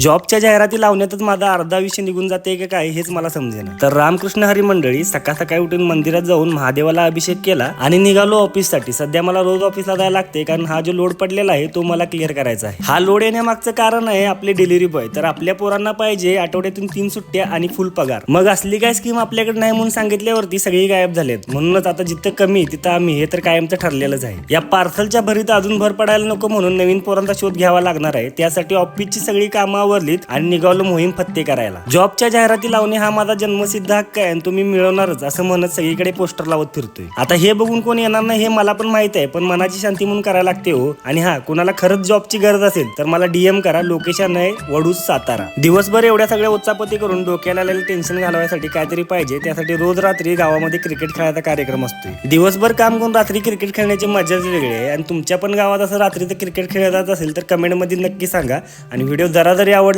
जॉबच्या जाहिराती लावण्यातच माझा अर्धा आयुष्य निघून जाते का काय हेच मला समजेना। तर रामकृष्ण हरी मंडळी सकाळ सकाळी उठून मंदिरात जाऊन महादेवाला अभिषेक केला आणि निघालो ऑफिस साठी। सध्या मला रोज ऑफिसला जायला लागते कारण हा जो लोड पडलेला आहे तो मला क्लिअर करायचा आहे। हा लोड येण्यामागचं कारण आहे आपले डिलिव्हरी बॉय। तर आपल्या पोरांना पाहिजे आठवड्यातून 3 सुट्ट्या आणि फुल पगार। मग असली काय स्कीम आपल्याकडे नाही म्हणून सांगितल्यावरती सगळी गायब झालेत। म्हणूनच आता जिथं कमी तिथं आम्ही हे तर कायमचं ठरलेलंच आहे। या पार्सलच्या भरीत अजून भर पडायला नको म्हणून नवीन पोरांचा शोध घ्यावा लागणार आहे। त्यासाठी ऑफिसची सगळी कामं आवरलीत आणि निघालो मोहीम फत्ते करायला। जॉबच्या जाहिराती लावणे हा माझा जन्मसिद्ध हक्क आहे आणि तुम्ही मिळवणारच असं म्हणत सगळीकडे पोस्टर लावत फिरतोय। आता हे बघून कोण येणार नाही हे मला पण माहित आहे, पण मनाची शांती म्हणून करायला लागते हो। आणि हा कुणाला खरंच जॉबची गरज असेल तर मला डीएम करा। लोकेशन आहे वडूज सातारा। दिवसभर एवढ्या सगळ्या उत्सापती करून डोक्याला आलेलं टेन्शन घालवायसाठी काहीतरी पाहिजे। त्यासाठी रोज रात्री गावामध्ये क्रिकेट खेळायचा कार्यक्रम असतोय। दिवसभर काम करून रात्री क्रिकेट खेळण्याची मजाच वेगळी आहे। आणि तुमच्या पण गावात असं रात्री क्रिकेट खेळत असेल तर कमेंट मध्ये नक्की सांगा। आणि व्हिडिओ जरा जरी